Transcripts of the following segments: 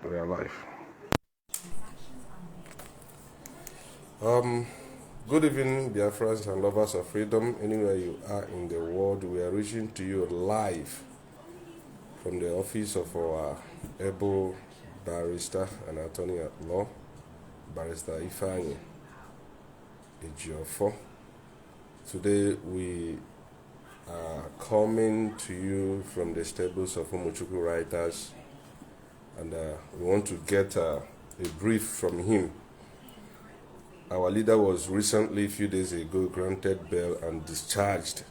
We are live. Good evening, dear friends and lovers of freedom, anywhere you are in the world. We are reaching to you live from the office of our able barrister and attorney at law, Barrister Ifeanyi Ejiofor. Today we are coming to you from the stables of Umuchukwu writers, and we want to get a brief from him. Our leader was recently, a few days ago, granted bail and discharged.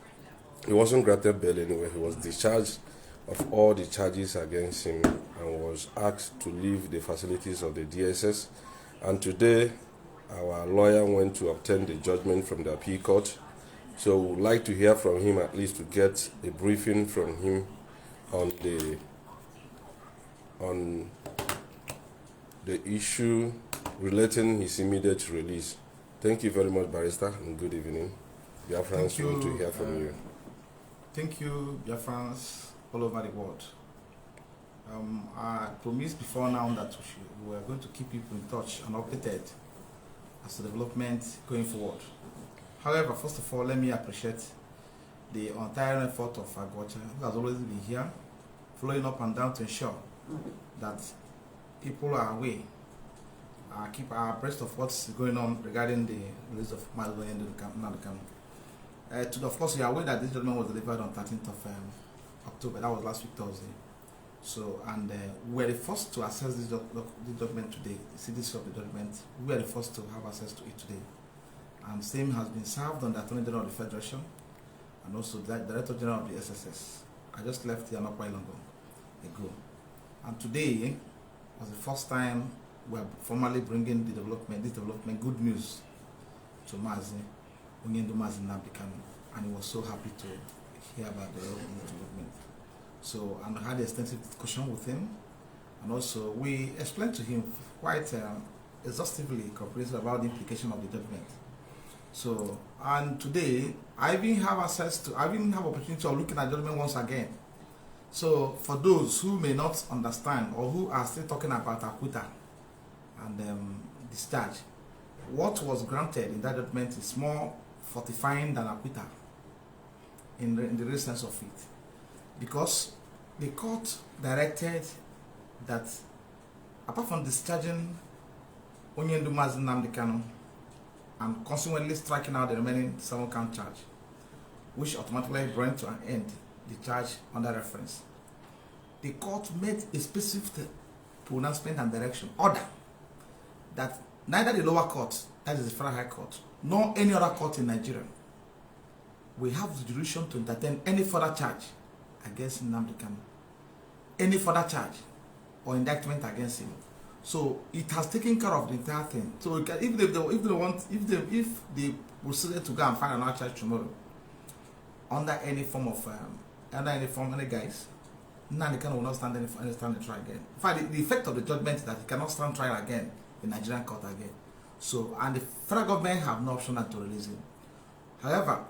He wasn't granted bail anyway, he was discharged of all the charges against him and was asked to leave the facilities of the DSS. And today, our lawyer went to obtain the judgment from the appeal court. So we would like to hear from him, at least to get a briefing from him on the issue relating his immediate release. Thank you very much, Barrister, and good evening. Biafrans want to hear from you. Thank you, Biafrans all over the world. I promised before now that we were going to keep people in touch and updated as to development going forward. However, first of all, let me appreciate the entire effort of Agwacha, who has always been here, following up and down to ensure that people are aware, keep abreast of what's going on regarding the release of Onyendu Mazi Nnamdi Kanu. Of course, you are aware that this judgment was delivered on 13th of October. That was last week Thursday. So, and we were the first to access this document today. The CDC of the judgment. We were the first to have access to it today. And same has been served on the Attorney General of the Federation and also the Director General of the SSS. I just left here not quite long ago. And today was the first time we are formally bringing this development, good news to Onyendu Mazi Nnamdi Kanu, and he was so happy to hear about the development. So, and I had an extensive discussion with him, and also we explained to him quite exhaustively, comprehensively about the implication of the judgment. So, and today I even have opportunity of looking at judgment once again. So, for those who may not understand or who are still talking about acquittal and discharge, what was granted in that judgment is more fortifying than acquittal in the real sense of it, because the court directed that apart from discharging Onyendu Mazi Nnamdi Kanu and consequently striking out the remaining 7-count charge, which automatically brought to an end the charge under reference, the court made a specific pronouncement and direction order that neither the lower court, that is the Federal High Court, nor any other court in Nigeria will have the jurisdiction to entertain any further charge against Nnamdi Kanu, any further charge or indictment against him. So it has taken care of the entire thing. So if they proceeded to go and find another charge tomorrow under any form of any guise, Nnamdi Kanu will not stand any trial again. In fact, the effect of the judgment is that he cannot stand trial again in Nigerian court again. So, and the federal government have no option to release him. However,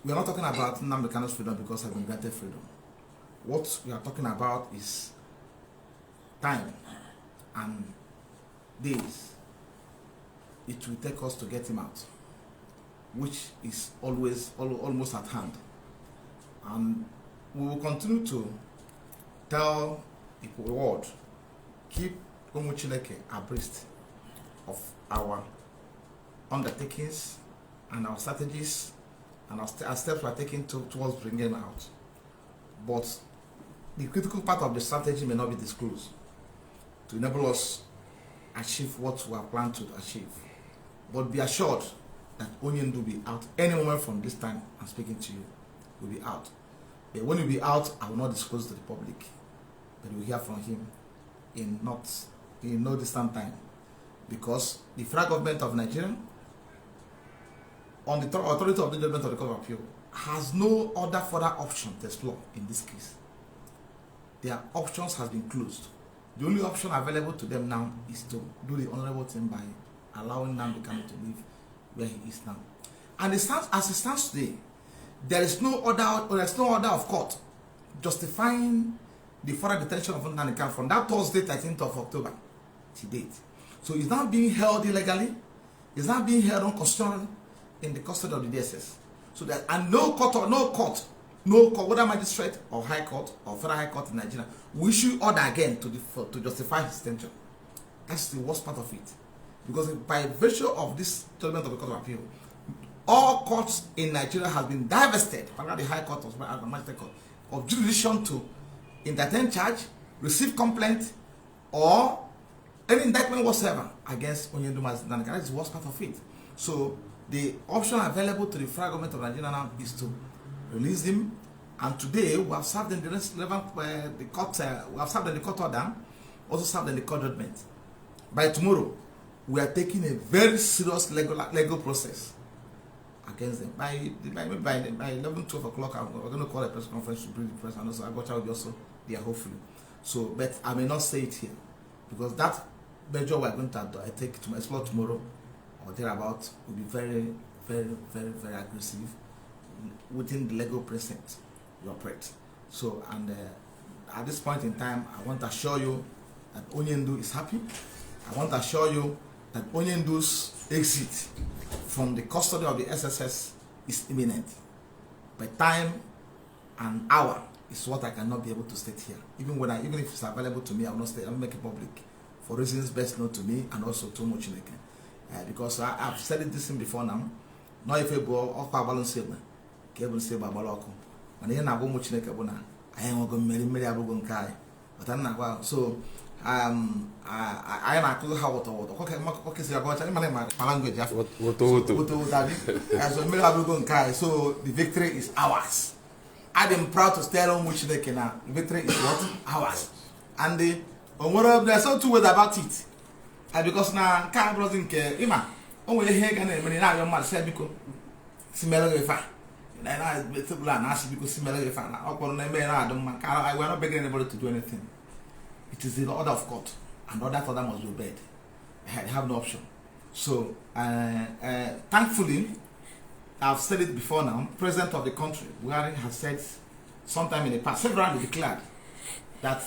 we are not talking about Nnamdi Kanu's freedom because he has been granted freedom. What we are talking about is time and days it will take us to get him out, which is almost at hand. And we will continue to tell the world, keep Umuchileke abreast of our undertakings and our strategies and our steps we are taking towards bringing him out. But the critical part of the strategy may not be disclosed to enable us achieve what we are planning to achieve. But be assured that Onyendu will be out any moment from this time I'm speaking to you. Will be out. But when he will be out, I will not disclose to the public. But you will hear from him in no distant time. Because the federal government of Nigeria, on the authority of the judgment of the Court of Appeal, has no other further option to explore in this case. Their options has been closed. The only option available to them now is to do the honorable thing by allowing Nnamdi Kanu to live where he is now. And as it stands today, there is no order of court justifying the further detention of Nnamdi Kanu from that Thursday, 13th of October to date. So he's now being held illegally, he's now being held unconstitutionally in the custody of the DSS. So that, and no court, whether magistrate or high court or federal high court in Nigeria, will issue order again to justify his detention. That's the worst part of it. Because by virtue of this judgment of the Court of Appeal, all courts in Nigeria have been divested, whether the high court or the magistrate court, of jurisdiction to entertain charge, receive complaint, or any indictment whatsoever against Onyendu Mazi Nnamdi Kanu. That's the worst part of it. So the option available to the federal government of Nigeria now is to release him. And today we have served in the relevant the court. We have served in the court order, also served in the court judgment. By tomorrow, we are taking a very serious legal process against them. By 11, 12 o'clock, we're going to call a press conference to bring the press, and also Agbocha will be also there, hopefully. So, but I may not say it here, because that measure we're going to take to explore tomorrow or thereabout will be very, very, very, very aggressive within the legal precinct we operate. So, and at this point in time, I want to assure you that Onyendu is happy. I want to assure you that Onyendu's exit from the custody of the SSS is imminent. By time and hour is what I cannot be able to state here. Even if it's available to me, I will not state. I will make it public for reasons best known to me and also to Chineke. Because I've said it this thing before now. No if you go or balance it, cable say Babaloko. And then I go Chineke bona. I am going to marry Abugon Kai. But I'm not so. I am a clue how to okay, so about my language. So the victory is ours. I am proud to tell on which they can. The victory is what? Ours. And there's some two words about it. Because now can't browsing care. Ima, only here can many now your man said because similar if I. And I better plan ask because similar if I. I will not beg anybody to do anything. It is the order of court, and that order must be obeyed. I have no option. So, thankfully, I've said it before now, President of the country, Barr, has said sometime in the past, several declared that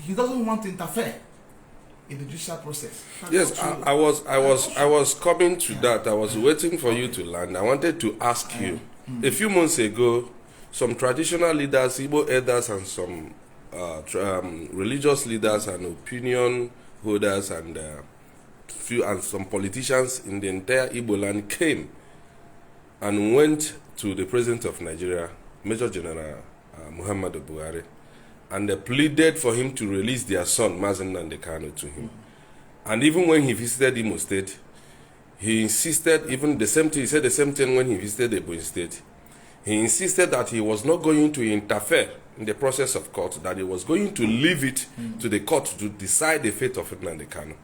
he doesn't want to interfere in the judicial process. Yes, I was coming to that. I was waiting for you to land. I wanted to ask you, a few months ago, some traditional leaders, Igbo elders, and some religious leaders and opinion holders and some politicians in the entire Igbo land came and went to the President of Nigeria, Major General Muhammadu Buhari, and they pleaded for him to release their son, Mazi Nnamdi Kanu, to him. And even when he visited Imo State, he insisted, even the same thing, he said the same thing when he visited Ebonyi State. He insisted that he was not going to interfere in the process of court, that he was going to leave it to the court to decide the fate of Nnamdi Kanu.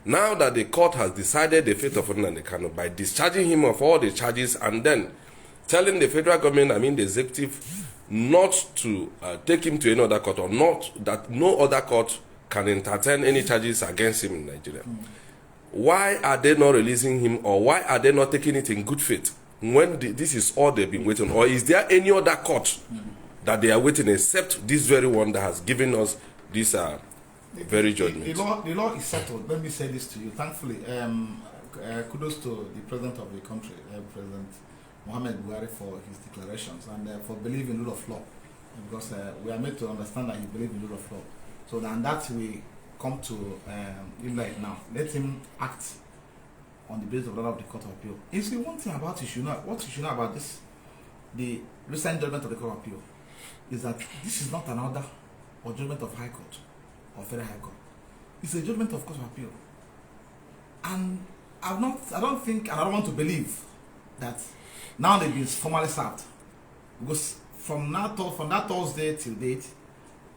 Now that the court has decided the fate of Nnamdi Kanu by discharging him of all the charges and then telling the federal government, the executive, not to take him to any other court, or not that no other court can entertain any charges against him in Nigeria. Why are they not releasing him, or why are they not taking it in good faith when this is all they've been waiting? Or is there any other court that they are waiting except this very one that has given us this very judgment? The law is settled. Let me say this to you. Thankfully, kudos to the President of the country, President Muhammad Buhari, for his declarations and for believing in rule of law. Because we are made to understand that he believes in rule of law. So then that we come to him right now. Let him act on the basis of the order of the Court of Appeal. You see, one thing about what you should know about this, the recent judgment of the Court of Appeal, is that this is not an order or judgment of High Court or Federal High Court. It's a judgment of Court of Appeal. And I don't think, and I don't want to believe that now they've been formally served. Because from that Thursday till date,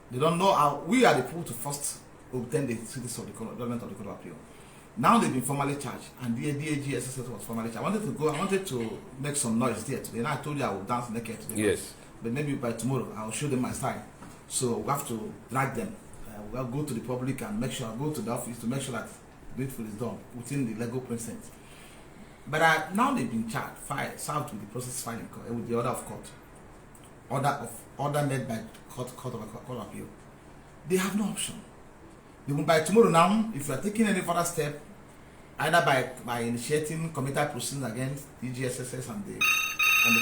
they don't know how we are the people to first obtain the status of the judgment of the Court of Appeal. Now they've been formally charged, and the DSS was formally charged. I wanted to make some noise there today. And I told you I would dance naked today. Yes. But maybe by tomorrow I'll show them my style. So we have to drag them. We'll go to the public and go to the office to make sure that needful is done within the legal precinct. But now they've been charged, served with the process filing, with the order of court, order made by court of appeal. they have no option. By tomorrow now, if you are taking any further step, either by initiating committal proceedings against the DSS and the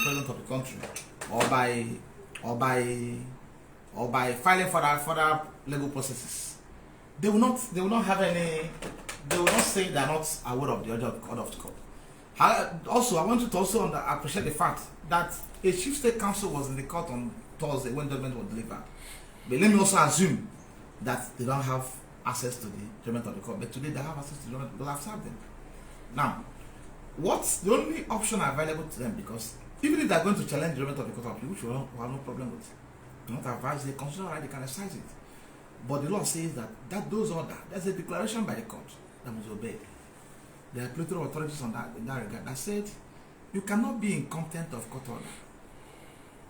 president of the country, or by filing further legal processes, they will not have any. They will not say they are not aware of the order of the court. Also, I want you to also appreciate the fact that a chief state counsel was in the court on Thursday when judgment was delivered. But let me also assume that they don't have access to the judgment of the court. But today they have access to the judgment because I've served them. Now, what's the only option available to them? Because even if they are going to challenge the judgment of the court, which we have no problem with, do not advise, they consider right, they can exercise it. But the law says that those orders, there's a declaration by the court that must be obeyed. There are plenty of authorities in that regard that said you cannot be in contempt of court order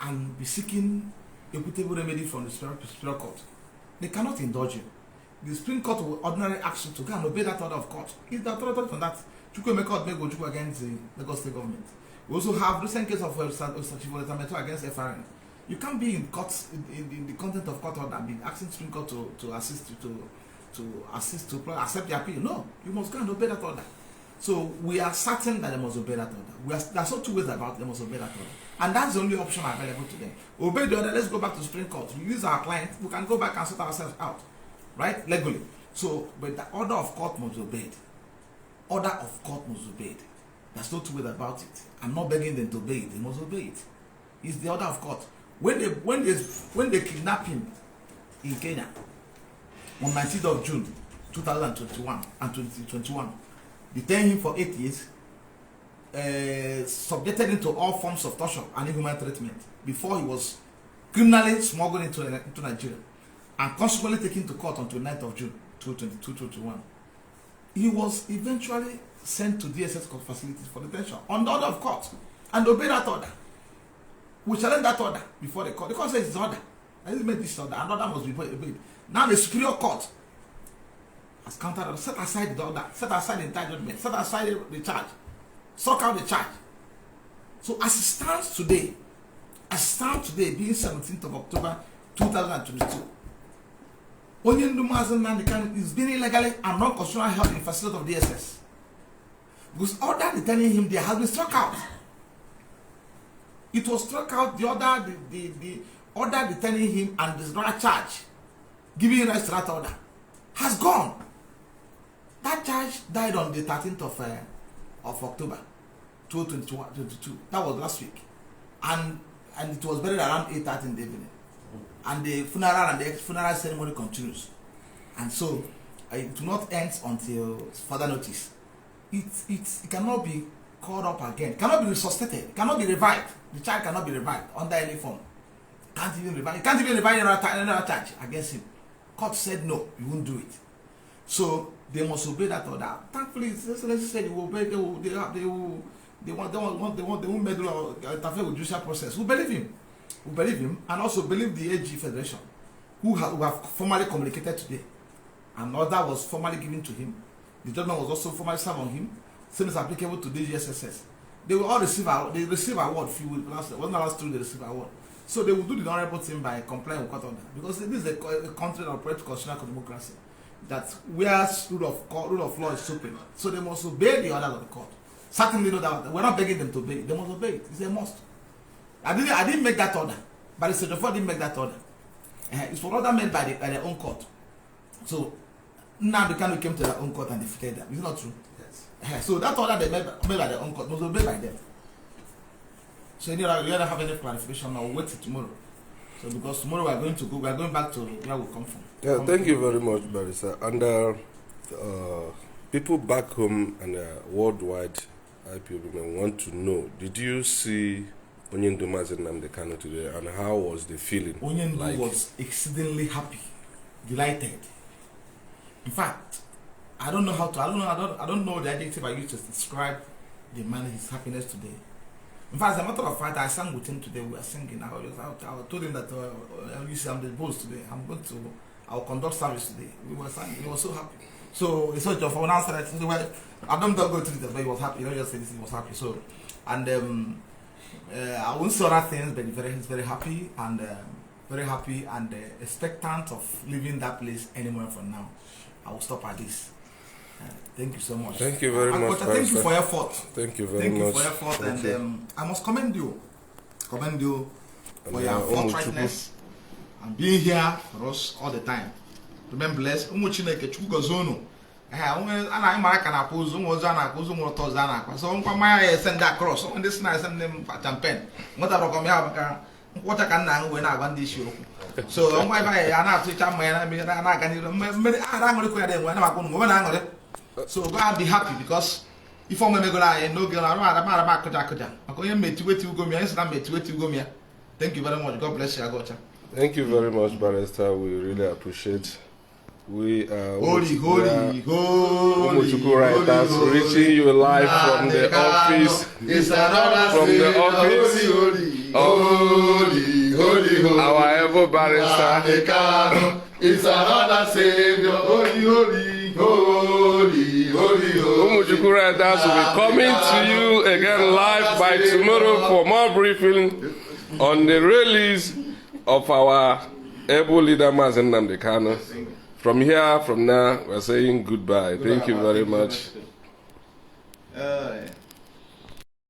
and be seeking equitable remedy from the Superior Court. They cannot indulge you. The Supreme Court will ordinarily ask you to go and obey that order of court. If the authority from that, Chukwuemeka against the Lagos State government. We also have recent case of against FRN. You can't be in court in the content of court order and be asking Supreme Court to assist you to accept the appeal. No, you must go and obey that order. So we are certain that they must obey that order. There's no two ways about it, they must obey that order. And that's the only option available to them. Obey the order, let's go back to Supreme Court. We use our client, we can go back and sort ourselves out. Right? Legally. So, but the order of court must be obeyed. Order of court must be obeyed. There's no two ways about it. I'm not begging them to obey it, they must obey it. It's the order of court. When they kidnap him in Kenya on 19th of June 2021 and 2021, detained him for 8 years, subjected him to all forms of torture and inhuman treatment before he was criminally smuggled into Nigeria and consequently taken to court on 29th of June 2021. He was eventually sent to DSS court facilities for detention on the order of court and obeyed that order. We challenge that order before the court. The court says it's order. I didn't make this order. Another must be obeyed. Now the Superior Court has countered, set aside the order, set aside the entire judgment, set aside the charge, struck out the charge. So as it stands today, being 17th of October 2022, Onyendu Mazi Nnamdi Kanu is being illegally and non-constitutionally held in the facility of DSS. Because order detaining him there has been struck out. It was struck out, the order detaining him and the other charge, giving rise to that order, has gone. That charge died on the 13th of October 2022. That was last week. And it was buried around 8:30 in the evening. And the funeral ceremony continues. And so it will not end until further notice. It cannot be called up again. It cannot be resuscitated. It cannot be revived. The child cannot be revived under any form. It can't even revive another charge against him. Court said no, you won't do it. So they must obey that order. Thankfully, let's say they will obey. They won't meddle or interfere with judicial process. We believe him, and also believe the AG Federation, who have formally communicated today. An order was formally given to him. The judgment was also formally served on him. Same is applicable to the DSS. They will all receive award. Few weeks last they receive award. So they will do the honorable thing by complying with court order, because this is a country that operates constitutional democracy, that where rule of law is supreme. So they must obey the order of the court. Certainly know that we're not begging them to obey it. They must obey it. It's a must. I didn't make that order, but the Ejiofor didn't make that order. It's for order made by their own court. So now the Kanu came to their own court and defeated them. Is it not true? Yes. So that order they made by their own court must obey by them. So you don't have any clarification, or wait till tomorrow. So because tomorrow we are going back to where we come from. Yeah, thank you very much, Barrister. And people back home and worldwide IPOB want to know, did you see Onyendu Mazi Nnamdi Kanu today, and how was the feeling? Onyendu was exceedingly happy, delighted. In fact, I don't know the adjective I used to describe the man, his happiness today. In fact, as a matter of fact, I sang with him today. We were singing. I told him that you see, I'm the boss today. I'll conduct service today. We were singing. He was so happy. So it's such a fun answer. I don't go through it, but he was happy. You know, just say this, he was happy. So, and I won't say other things, but he's very happy and very happy and expectant of leaving that place any moment from now. I will stop at this. Thank you so much. Thank you very much. Thank you for your effort. Thank you very much. Thank you for your effort, and I must commend you. Commend you for your forthrightness and being here for us all the time. Remember, bless. Chineke Chukwu gozono. Ana imara kana kuzu ngoza na kuzu ngotoza na kwa so nkwa maya send across on this nice send them campaign. Ngota rokom ya baka nkwota kan na ngwe na agba ndị isi okwu. So ngwa ifa ya na atu cha mma na aga ni mmere ara ngori ko ya de ngwa na makunu ngwe na ngori. So go and be happy because if I'm going to no girl, I'm thank you very much. God bless you. Thank you very much, Barrister. We really appreciate. We holy writers reaching you live from the office. From the office. Holy. Our ever Barrister. It's another Savior. Holy. Umuchuku Writers will be coming to you again live by tomorrow for more briefing on the release of our able leader Mazi Nnamdi Kanu. From here, from now, we're saying goodbye. Thank you very much.